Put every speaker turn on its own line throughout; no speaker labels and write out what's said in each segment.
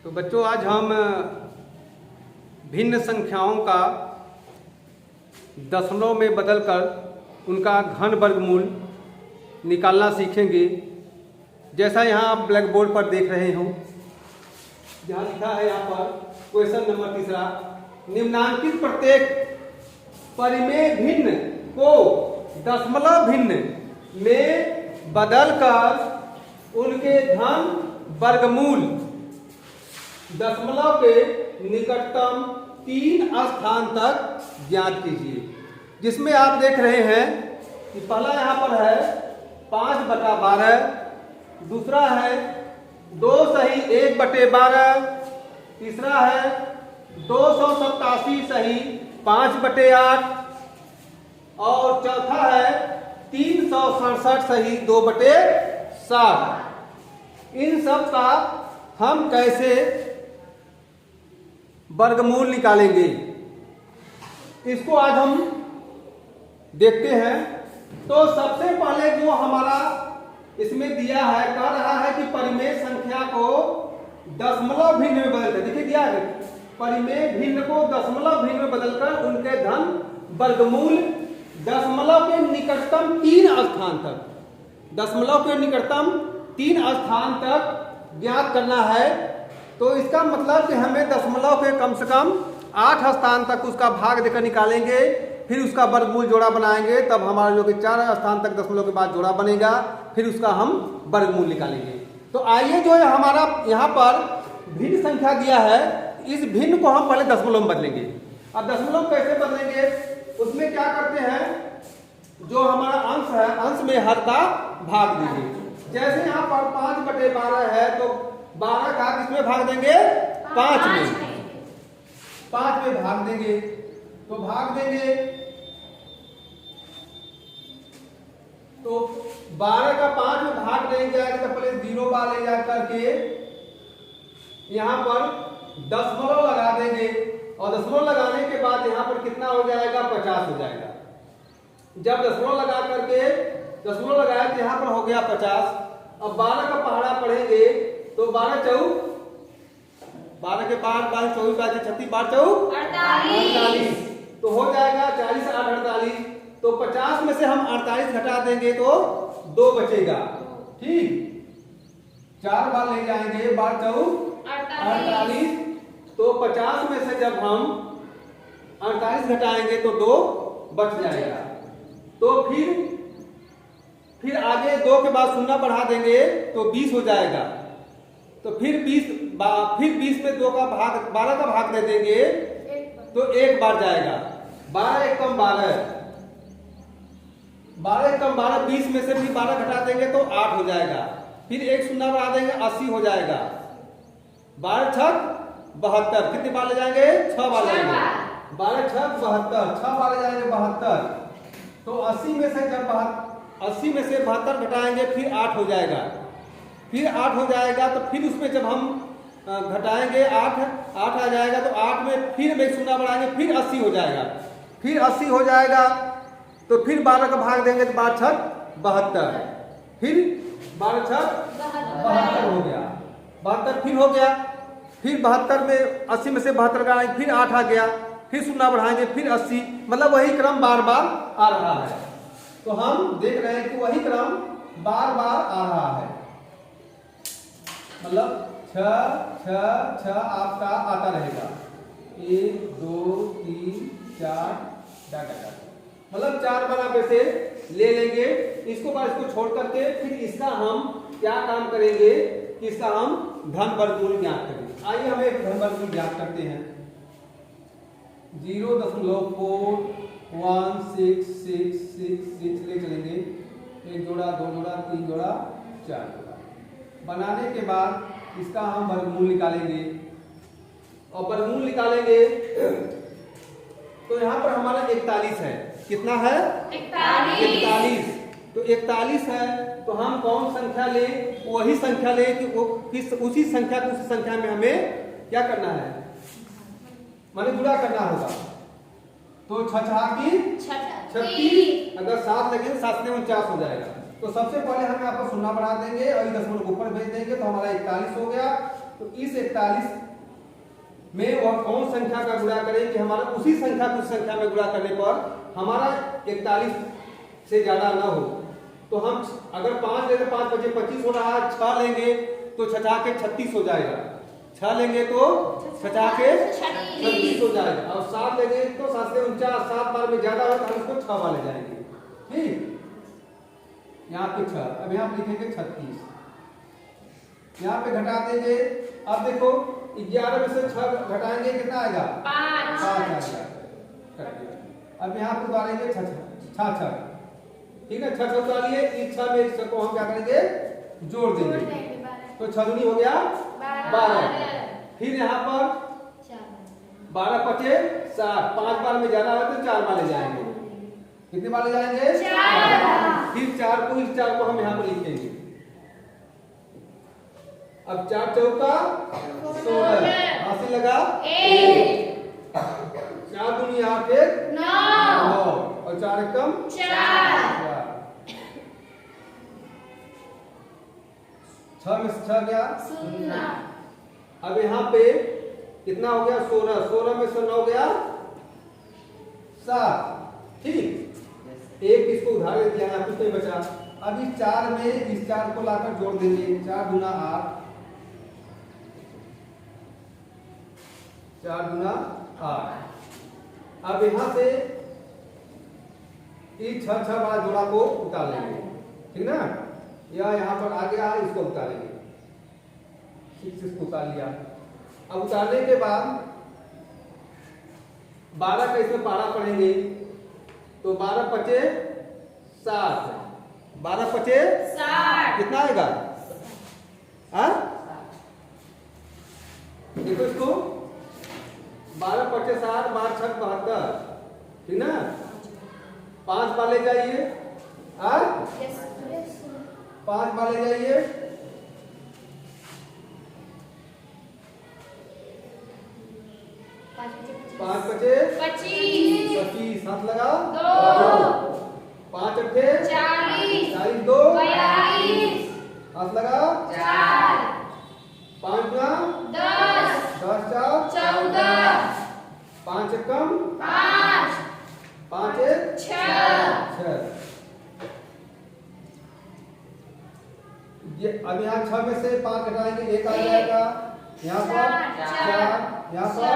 तो बच्चों आज हम भिन्न संख्याओं का दशमलव में बदलकर उनका घन वर्गमूल निकालना सीखेंगे। जैसा यहाँ आप ब्लैक बोर्ड पर देख रहे हो, जहाँ लिखा है यहाँ पर क्वेश्चन नंबर 3, निम्नांकित प्रत्येक परिमेय भिन्न को दशमलव भिन्न में बदलकर उनके घन वर्गमूल दशमलव के निकटतम 3 स्थान तक ज्ञात कीजिए। जिसमें आप देख रहे हैं कि पहला यहाँ पर है 5/12, दूसरा है 2 सही 1/12, तीसरा है 287 सही 5/8 और चौथा है 367 सही 2/7। इन सब का हम कैसे वर्गमूल निकालेंगे, इसको आज हम देखते हैं। तो सबसे पहले जो हमारा इसमें दिया है, कह रहा है कि परिमेय संख्या को दशमलव भिन्न में बदलकर, देखिए दिया है परिमेय भिन्न को दशमलव भिन्न में बदलकर उनके धन वर्गमूल दशमलव के निकटतम 3 स्थान तक, दशमलव के निकटतम 3 स्थान तक ज्ञात करना है। तो इसका मतलब कि हमें दशमलव के कम से कम 8 स्थान तक उसका भाग देकर निकालेंगे, फिर उसका वर्गमूल जोड़ा बनाएंगे, तब हमारा जो कि 4 स्थान तक दशमलव के बाद जोड़ा बनेगा, फिर उसका हम वर्गमूल निकालेंगे। तो आइए, जो है हमारा यहाँ पर भिन्न संख्या दिया है, इस भिन्न को हम पहले दशमलव में बदलेंगे। अब दशमलव कैसे बदलेंगे, उसमें क्या करते हैं, जो हमारा अंश है अंश में हर का भाग दीजिए। जैसे यहाँ पर 5/12 है तो 12 का किसमें भाग देंगे, 5 में, 5 में भाग देंगे। तो भाग देंगे तो 12 का 5 में भाग देंगे तो पहले 0 बार ले जा करके यहाँ पर दशमलव लगा देंगे और दशमलव लगाने के बाद यहाँ पर कितना हो जाएगा, 50 हो जाएगा। जब दशमलव लगा करके दशमलव लगाया तो यहाँ पर हो गया 50। अब 12 का पहाड़ा पढ़ेंगे तो 12 चौक 12 के बाद 24 36 12 चौक 48, तो हो जाएगा 40 8 48। तो 50 में से हम 48 घटा देंगे तो 2 बचेगा, ठीक। 4 बार ले जाएंगे, 12 चौक 48, तो 50 में से जब हम 48 घटाएंगे तो 2 बच जाएगा। तो फिर आगे 2 के बाद 0 बढ़ा देंगे तो 20 हो जाएगा। तो फिर 20 में 2 का भाग 12 का भाग दे देंगे तो 1 बार जाएगा। 12 एक कम 12, 12 एक कम 12, 20 में से फिर 12 घटा देंगे तो 8 हो जाएगा। फिर 1 0 बढ़ा देंगे 80 हो जाएगा। 12 छक 72, कितने बार ले जाएंगे, 6 बार ले जाएंगे। 12 छक 72, 6 बार ले जाएंगे 72। तो 80 में से जब 80 में से 72 घटाएंगे फिर 8 हो जाएगा। फिर 8 हो जाएगा तो फिर उसमें जब हम घटाएंगे 8 आ जाएगा। तो 8 में फिर 1 0 बढ़ाएंगे फिर 80 हो जाएगा। फिर 80 हो जाएगा तो फिर 12 का भाग देंगे तो 12 छक 72, फिर 12 छक 72 हो गया। 72 फिर हो गया। फिर 72 में 80 में से 72 का फिर 8 आ गया, फिर 0 बढ़ाएंगे फिर 80, मतलब वही क्रम बार बार आ रहा है। तो हम देख रहे हैं कि वही क्रम बार बार आ रहा है, मतलब 6 6 6 आपका आता रहेगा। 1 2 3 4 डाटा, मतलब 4 बार आप ऐसे ले लेंगे। इसको बाद इसको छोड़ करके फिर इसका हम क्या काम करेंगे कि इसका हम धन वर्गमूल ज्ञात करेंगे। आइए हम एक धन वर्गमूल ज्ञात करते हैं। 0.41666 ले चलेंगे, 1 जोड़ा 2 जोड़ा 3 जोड़ा 4 जोड़ा बनाने के बाद इसका हम वर्गमूल निकालेंगे। और वर्गमूल निकालेंगे तो यहाँ पर हमारा 41 है। कितना है, 41। तो 41 है तो हम कौन संख्या ले, वही संख्या ले कि वो उसी संख्या को उसी संख्या में हमें क्या करना है, माने गुणा करना होगा। तो 6 की 36, अगर 7 लगे 7 से 49 हो जाएगा। तो सबसे पहले हम यहाँ पर 0 बढ़ा देंगे और 10 को ऊपर भेज देंगे तो हमारा 41 हो गया। तो इस 41 में वह कौन संख्या का गुणा करें कि हमारा उसी संख्या को संख्या में गुणा करने पर हमारा 41 से ज्यादा ना हो। तो हम अगर 5 लेंगे 5 बचे 25 हो रहा है, 6 लेंगे तो छठा के 36 हो जाएगा, 6 लेंगे तो छठा के 36 हो जाएगा, और 7 लेंगे तो 7 से 49, 7 बार में ज्यादा हो तो हम इसको 6 बार ले जाएंगे। ठीक, यहाँ पे 6, अब यहाँ पे लिखेंगे 36, यहाँ पे घटा देंगे। अब देखो 11 में से 6 घटाएंगे कितना आएगा 5 आएगा। अब यहाँ पे उतारेंगे 6, ठीक है, 6 उतारिए, इस 6 में इस 6 को हम क्या करेंगे जोड़ देंगे, तो 6 दूनी हो गया 12। फिर यहाँ पर 12 बचे 7, 5 बार में ज्यादा है तो 4 बार ले जाएंगे, कितने बार ले जाएंगे 4। फिर 4 को इस 4 को हम यहाँ पर लिखेंगे। अब 4 चौका 16, हासिल लगा 4 दूनी 8 9 और 4 एकम 4। 6 में से 6 गया 0। अब यहाँ पे कितना हो गया 16, 16 में से 9 गया 7। ठीक, एक इसको उधार दिया ना, कुछ नहीं बचा। अब इस 4 में इस 4 को लाकर जोड़ देंगे, 4 दूना 8, 4 दूना 8। अब यहाँ से इस 6 वाला जोड़ा को उतार लेंगे, ठीक ना, या यहाँ पर आ गया इसको उतारेंगे, 6 इसको उतार लिया। अब उतारने के बाद 12 का इसमें पारा पढ़ेंगे, तो 12 पचे 60, 12 पचे 60 कितना आएगा देखो इसको, 12 पचे 60, 12 6 72, ठीक ना, 5 बार ले जाइए, 5 बार ले जाइए, 5 पचे 25, हाथ लगा 2, 5 अट्ठे 40, 2 हाथ लगा 4, 5 गुना 10, 10 4 14, 5 एकम 5, 5 एक 6। ये अब यहाँ 6 में से 5 घटाएंगे, 1 आ जाएगा, यहाँ पर 4, यहाँ पर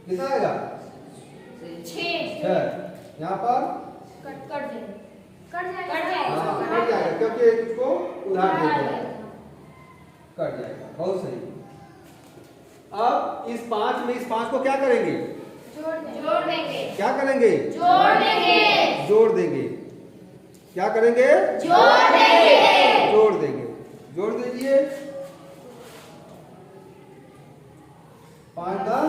कितना आएगा 6, यहाँ पर कट जाएगा क्योंकि इसको उधार दे दिया, कट जाएगा, बहुत सही। अब इस 5 में इस 5 को क्या करेंगे जोड़ देंगे, क्या करेंगे जोड़ देंगे, क्या करेंगे जोड़ देंगे, जोड़ दीजिए, 5 10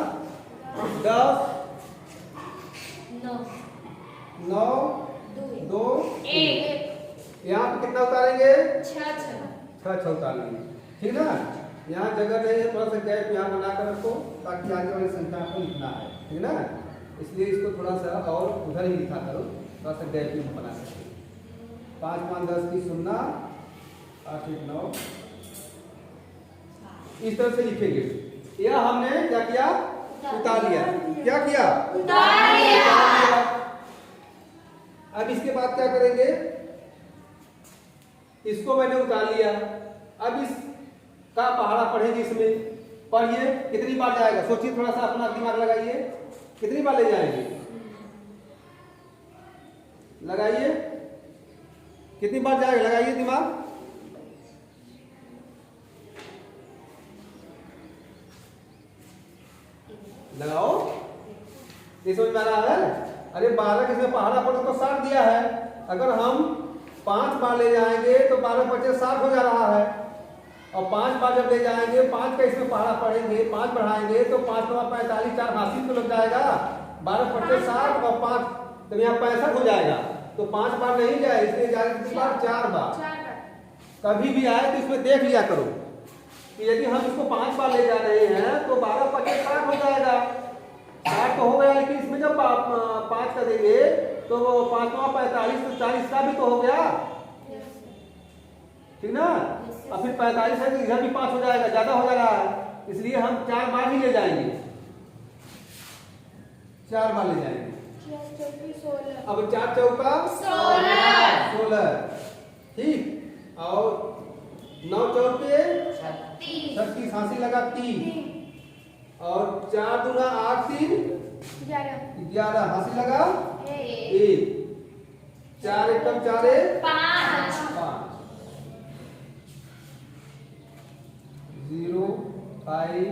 9 2 1, यहाँ पे कितना उतारेंगे 6 उतार लेंगे, ठीक ना। यहाँ जगह नहीं है, थोड़ा सा गैप यहाँ बनाकर रखो ताकि आगे वाली संख्या को लिखना है, ठीक ना, इसलिए इसको थोड़ा सा और उधर ही लिखा करो, थोड़ा सा गैप भी बना सकते। 5 5 10 की 0, 8 1 9, इस तरह से लिखेंगे। यह हमने क्या किया उतार लिया, क्या किया उतार लिया। अब इसके बाद क्या करेंगे, इसको मैंने उतार लिया, अब इस का पहाड़ा पढ़ेंगे, इसमें पढ़िए कितनी बार जाएगा, सोचिए, थोड़ा सा अपना दिमाग लगाइए, कितनी बार ले जाएंगे, लगाइए कितनी बार जाएगा, लगाइए दिमाग, लगाओ, ये समझ में आ रहा है। अरे 12 किसमें पहाड़ा पढ़ो तो 60 दिया है, अगर हम 5 बार ले जाएंगे तो 12 पचे 60 हो जा रहा है, और 5 बार जब ले जाएंगे 5 का इसमें पहाड़ा पढ़ेंगे, 5 बढ़ाएंगे तो 5 9 45, 4 हासिल तो लग जाएगा, 12 पचे 60 और 5 तो यहाँ 65 हो जाएगा, तो 5 बार नहीं जाए, इसलिए जाएगा 4 बार। कभी भी आए तो इसमें देख लिया करो कि यदि हम इसको 5 बार ले जा रहे हैं तो 12 पचे 60 हो जाएगा, 60 तो हो गया, लेकिन इसमें जब 5 का देंगे तो 5 9 45 तो 40 का भी तो हो गया, ठीक ना। और फिर 45 है तो इधर भी 5 हो जाएगा, ज्यादा हो जा रहा है, इसलिए हम 4 बार ही ले जाएंगे, 4 बार ले जाएंगे। अब 4 चौका 16, ठीक, और 9 चौके 36, हासिल लगा 3, और 4 दूना 8 3 11, हासिल लगा 1, 4 एकम 4 5, 0 5,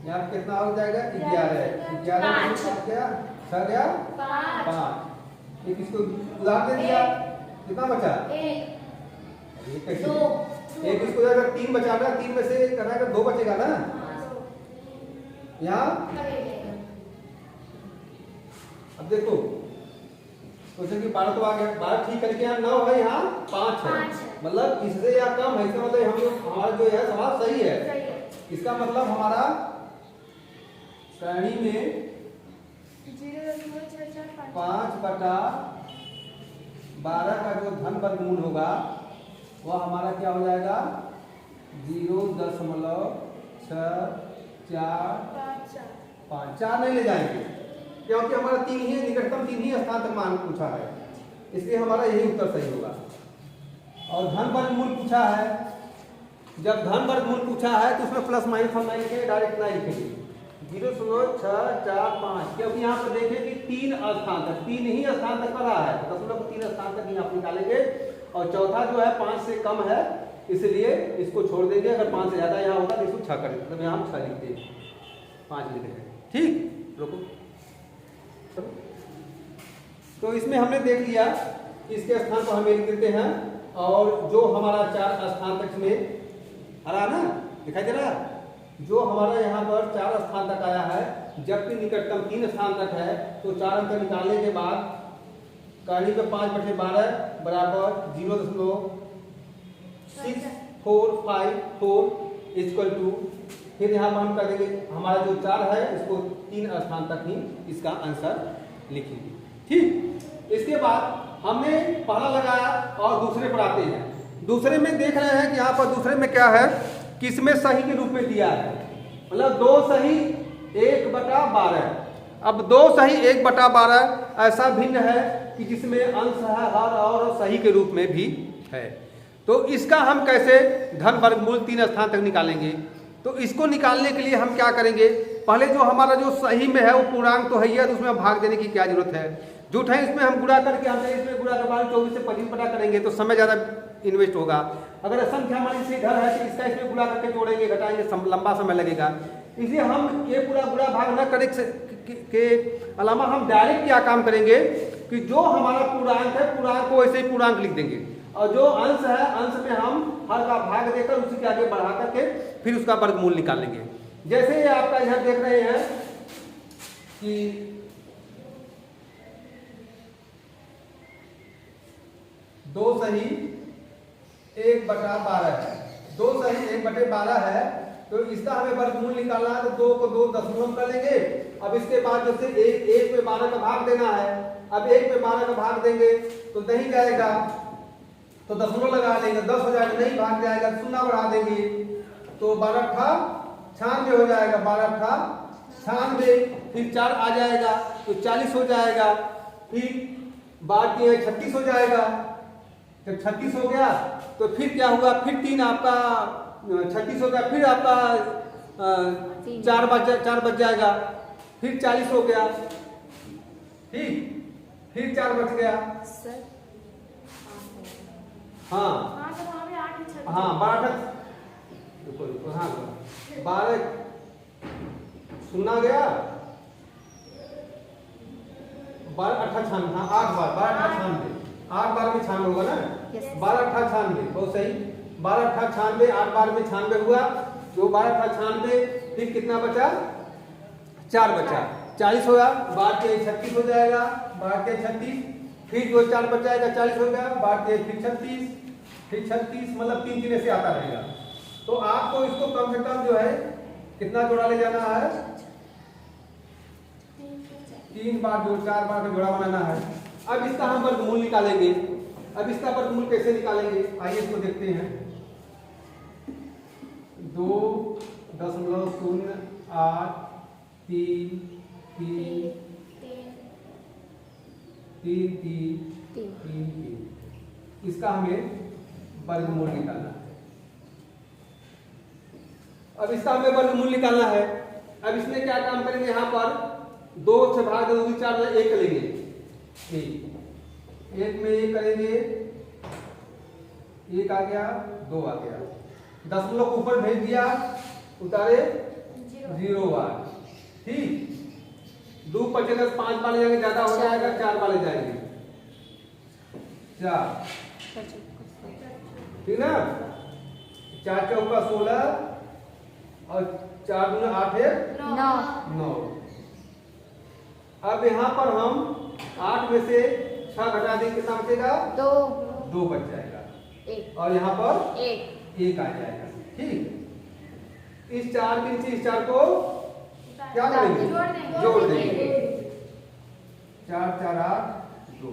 यहाँ कितना हो जाएगा 11, 11 क्या 6 गया 5, एक इसको उधार दे दिया, कितना बचा 1, एक इसको अगर 3 बचाना, 3 में से करना है 2 बचेगा ना, यहाँ अब देखो क्वेश्चन की 12 तो आ गया, 12 ठीक करके यहाँ 9 है, यहाँ 5 है, मतलब इससे या कम है, इसका मतलब हम लोग हमारा जो है सवाल सही है। इसका मतलब हमारा श्रेणी में 5/12 का जो धन वर्गमूल होगा वह हमारा क्या हो जाएगा 0.645, 4 नहीं ले जाएंगे क्योंकि हमारा 3 ही निकटतम 3 ही स्थान तक मान पूछा है, इसलिए हमारा यही उत्तर सही होगा। और धन वर्गमूल पूछा है, जब धन वर्गमूल पूछा है तो उसमें प्लस माइनस हम नहीं लिखेंगे, डायरेक्ट नहीं लिखेंगे 0.645, क्योंकि यहाँ पर देखें कि 3 स्थान तक 3 ही स्थान तक का रहा है, तो दशमलव को 3 स्थान तक ही आप निकालेंगे, और चौथा जो है 5 से कम है इसलिए इसको छोड़ देंगे, अगर 5 से ज्यादा यहाँ होगा तो इसको 6 कर देंगे, यहाँ हम 6 लिखते हैं, 5 लिख रहे हैं, ठीक, रुको। तो इसमें हमने देख लिया इसके स्थान को हमें लिख देते हैं, और जो हमारा 4 स्थान तक में आ रहा ना, दिखाई दे रहा है, जो हमारा यहाँ पर 4 स्थान तक आया है, जबकि निकटतम 3 स्थान तक है, तो 4 अंक निकालने के बाद कहानी पे 5/12 बराबर 0.6454 इक्वल टू, फिर यहाँ पर हम कर देंगे हमारा जो 4 है इसको 3 स्थान तक ही इसका आंसर लिखेंगे, ठीक। इसके बाद हमने पहला लगाया और दूसरे पर आते हैं। दूसरे में देख रहे हैं कि यहाँ पर दूसरे में क्या है कि इसमें सही के रूप में दिया है, मतलब 2 सही 1/12। अब 2 सही 1/12 ऐसा भिन्न है कि जिसमें अंश है हर और सही के रूप में भी है, तो इसका हम कैसे धन वर्गमूल 3 स्थान तक निकालेंगे। तो इसको निकालने के लिए हम क्या करेंगे, पहले जो हमारा जो सही में है वो पूर्णांक तो है ही है, तो उसमें भाग देने की क्या जरूरत है, झूठ है इसमें हम गुणा करके हमने इसमें गुणा के बाद 24 से 25 बटा करेंगे तो समय ज़्यादा इन्वेस्ट होगा। अगर संख्या हमारी से इधर है तो इसका इसमें गुणा करके जोड़ेंगे घटाएंगे, लंबा समय लगेगा, इसलिए हम ये पूरा गुणा भाग न करने के अलावा हम डायरेक्ट क्या काम करेंगे कि जो हमारा पूर्णांक है पूर्णांक को वैसे ही पूर्णांक लिख देंगे, और जो अंश है अंश में हम हर का भाग देकर उसी के आगे बढ़ा करके फिर उसका वर्गमूल निकालेंगे। जैसे ये आपका इधर देख रहे हैं कि 2 सही 1/12 है, 2 सही 1/12 है, तो इसका हमें वर्गमूल निकालना है, तो 2 को 2 दशमलव कर लेंगे। अब इसके बाद जैसे 1 में 12 का भाग देना है, अब 1 में 12 का भाग देंगे तो नहीं जाएगा, तो दशमलव लगा लेंगे, 10 हो जाएगा, नहीं भाग जाएगा, 0 बढ़ा देंगे तो 12 96 हो जाएगा, 12 96, फिर 4 आ जाएगा तो 40 हो जाएगा, फिर बात ये 36 हो जाएगा, जब 36 हो गया तो फिर क्या हुआ, फिर 3 आपका 36 हो गया, फिर आपका 4 बच जाएगा, फिर 40 हो गया, ठीक, फिर 4 बच गया, हाँ हाँ 12 हाँ 12 सुना गया 12 8 96, हाँ 8 बार 12 8 96, 8 बार में 96 होगा ना, 12 8 96, बहुत सही, 12 8 96, 8 बार में 96 हुआ, जो 12 8 96, फिर कितना बचा 4 बचा, 40 होगा, 12 के 36 हो जाएगा, 12 के 36, फिर जो 4 बच जाएगा 40 हो गया, 12 के फिर 36, फिर 36, मतलब 3 3 से आता रहेगा। तो आपको इसको कम से कम जो है कितना जोड़ा ले जाना है, 3 बार जोड़ 4 बार का जोड़ा बनाना है। अब इसका हम वर्गमूल निकालेंगे। अब इसका वर्गमूल कैसे निकालेंगे, आइए इसको देखते हैं। 2.08333333 इसका हमें वर्गमूल निकालना है। अब इसका हमें वर्गमूल निकालना है। अब इसमें क्या काम करेंगे, यहाँ पर 2 से भाग दे 2 4 1 लेंगे, एक में 1 करेंगे, 1 आ गया, 2 आ गया, दशमलव को ऊपर भेज दिया, उतारे 0 बार। ठीक, 2 5 10 5 वाले जाएंगे, ज्यादा हो जाएगा, 4 वाले जाएंगे, 4, ठीक ना। 4 चौका 16 और 4 दूना 8 है 9। अब यहाँ पर हम 8 में से 6 घटा देंगे, कितना बचेगा, 2 बच जाएगा, और यहाँ पर 1 आ जाएगा। ठीक, इस 4 के नीचे इस 4 को क्या करेंगे, जोड़ देंगे, 4 4 8 2।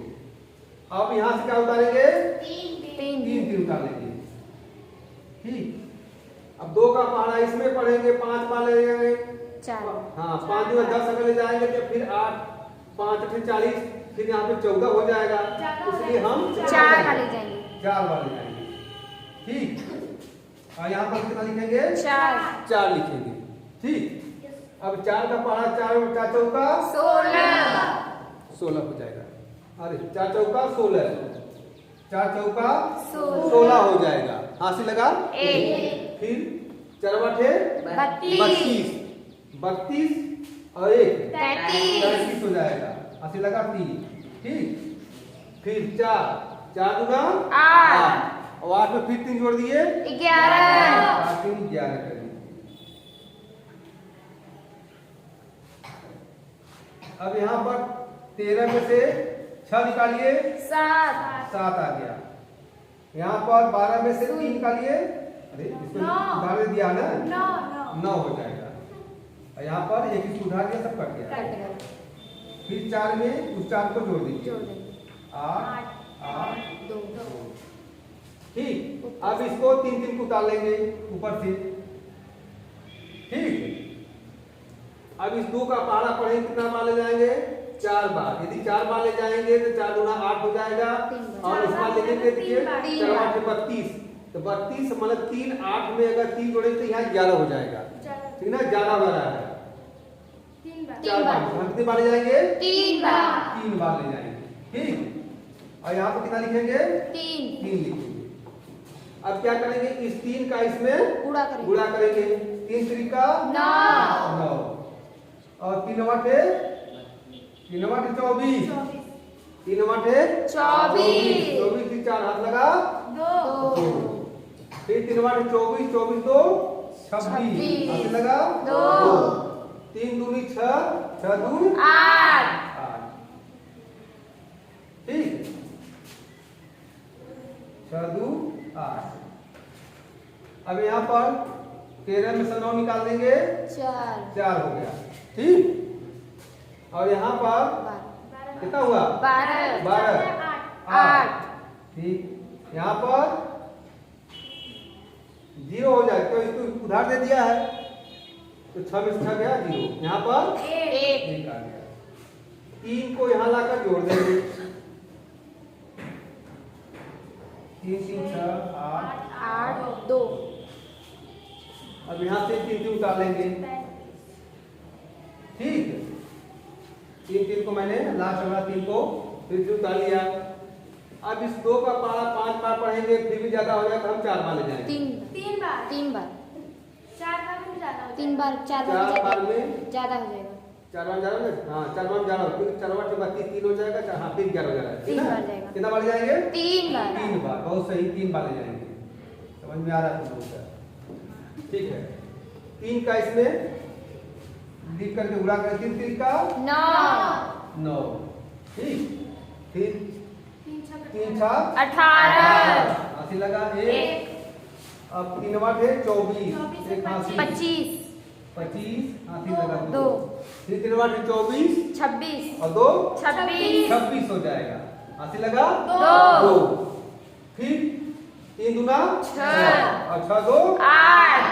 अब यहाँ से क्या उतारेंगे, 3 उतारेंगे। ठीक, अब 2 का पहाड़ा इसमें पढ़ेंगे, 5 वाले लेंगे,
4,
हाँ 5 में 10 अगर ले जाएंगे तो फिर 8 5 8 40, फिर यहाँ पे 14 हो जाएगा, इसलिए हम
4 वाले जाएंगे,
4 वाले जाएंगे। ठीक, और यहाँ पर कितना लिखेंगे, 4 लिखेंगे। ठीक, अब 4 का पहाड़ा 4 चौका 16 हो जाएगा। अरे 4 चौका 16, 4 चौका 16 हो जाएगा, हाथ से लगा 1, फिर 4 बटे 32 और 1 33 हो जाएगा, हाथ से लगा 3। ठीक, फिर 4 दूना 8 और 8 में फिर 3 जोड़ दिए 11 कर दिए। अब यहाँ पर 13 में से 6 निकालिए, 7 आ गया। यहाँ पर 12 में से 3 निकालिए, अरे इसको उधार दे दिया ना, 9 हो जाएगा, और यहाँ पर 1 इसको उधार दिया, सब कट गया। फिर 4 में उस 4 को जोड़ दीजिए, 8 8 2। ठीक, अब इसको 3 को उतार लेंगे ऊपर से। ठीक, अब इस 2 का पहाड़ा पढ़ेंगे, कितना बार ले जाएंगे, 4 बार। यदि 4 बार ले जाएंगे तो 4 दूना 8 हो जाएगा, और इस बार लेंगे 4 8 32, तो 32 मतलब 3 8 में अगर 3 जोड़ेंगे तो यहाँ 11 हो जाएगा। ठीक ना, 11 बार है, 4 बार। हम कितने बार ले जाएंगे, 3 बार ले जाएंगे। ठीक, और यहाँ पर कितना लिखेंगे, 3 लिखेंगे। अब क्या करेंगे, इस 3 का इसमें गुणा करेंगे, 3 3 का 9 और 3 8 है 24, 3 8 है 24 की 4 हाथ लगा 2, फिर 3 8 24 24 2 26 हाथ लगा 2, 3 दूनी 6 6 दूनी 8। ठीक, 6 2 8। अब यहाँ पर 13 में से 9 निकाल देंगे, 4 हो गया। ठीक, और यहाँ पर कितना हुआ, 12 8। ठीक, यहाँ पर 0 हो जाए, तो इसको उधार दे दिया है, तो 6 में से 6 गया 0, यहाँ पर 1 आ गया। 3 को यहाँ लाकर जोड़ देंगे, 3 3 6 8
2।
अब यहाँ से 3 उतार लेंगे। ठीक, 3 को मैंने लास्ट वाला 3 को फिर से उतार लिया। अब इस 2 का पहाड़ा 5 बार पढ़ेंगे, फिर भी ज्यादा हो जाए तो हम 4 बार ले जाएंगे,
3 बार 4 बार में ज्यादा हो जाएगा,
4 बार ज्यादा ना, हाँ 4 बार ज्यादा, फिर 4 बार से 3 हो जाएगा, हाँ फिर 11 हो जाएगा।
3 बार जाएगा,
कितना बार ले जाएंगे,
3 बार,
बहुत सही, 3 बार ले जाएंगे। समझ में आ रहा है तुम लोग का? ठीक है, 3 का इसमें लिख करके उड़ा कर 3 3 का 9। ठीक, फिर 3 6 18 हाथी लगा 1, अब 3 8 है 24, 1 हाथी 25 हाथी लगा 2, फिर 3 8 है 24
26
और 2
26
26 हो जाएगा, हाथी लगा 2। फिर 3 दूना
6
और 6 2
8।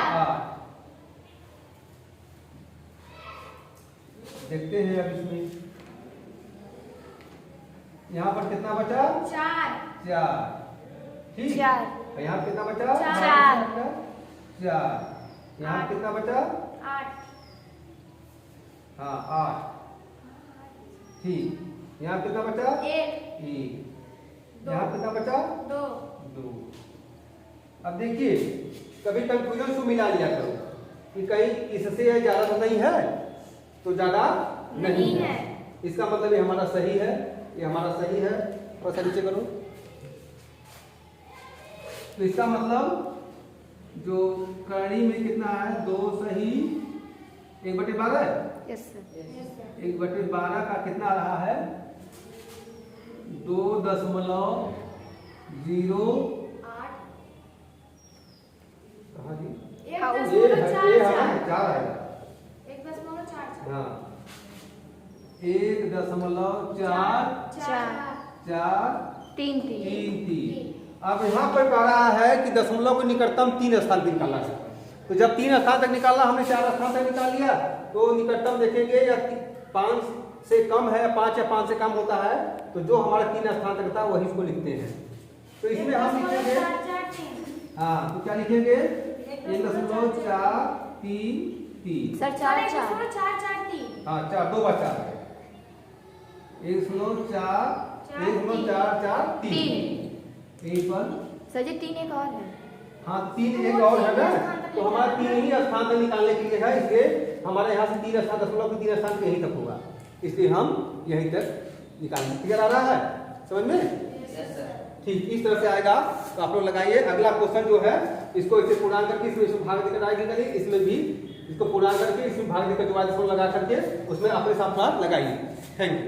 देखते हैं अब इसमें यहाँ पर कितना बचा
4
ठीक।
4
और यहाँ कितना बचा
4
4। यहाँ कितना बचा
8
हाँ 8 ठीक। यहाँ कितना बचा
1
यहाँ कितना बचा
2।
2। अब देखिए कभी कंफ्यूजन को मिला लिया करो कि कहीं इससे ज्यादा तो नहीं है तो ज्यादा नहीं है, इसका मतलब ये हमारा सही है, ये हमारा सही है। और सा नीचे करो तो इसका मतलब जो करणी में कितना है 2 सही 1/12
यस सर।
1/12 का कितना रहा है 2.08 कहाँ जी ये है 4 है हाँ 1.433। अब यहाँ पर कह रहा है कि दशमलव को निकटतम 3 स्थान तक निकालना है। तो जब 3 स्थान तक निकालना, हमने 4 स्थान तक निकाल लिया तो निकटतम देखेंगे या 5 से कम है 5 या 5 से कम होता है तो जो हमारा 3 स्थान तक था वही इसको लिखते हैं। तो इसमें हम लिखेंगे हाँ तो क्या लिखेंगे 1.433
सर 4
हाँ 4 2 बार 4 1.443 यहीं पर
सर जी 3 एक और है।
हाँ 3 एक और है ना तो हमारा 3 ही स्थान तक निकालने के लिए है, इसलिए हमारे यहाँ से 3 स्थान दशमलव के 3 स्थान यहीं तक होगा, इसलिए हम यहीं तक निकालेंगे। क्लियर आ रहा है समझ में ठीक इस तरह से आएगा। तो आप लोग लगाइए। अगला क्वेश्चन जो है इसको इसे पूर्ण करके इसमें भाग देकर आएगी करिए, इसमें भी इसको पूर्ण करके इसमें भाग देकर जो लगा करके उसमें अपने साथ लगाइए। Thank you.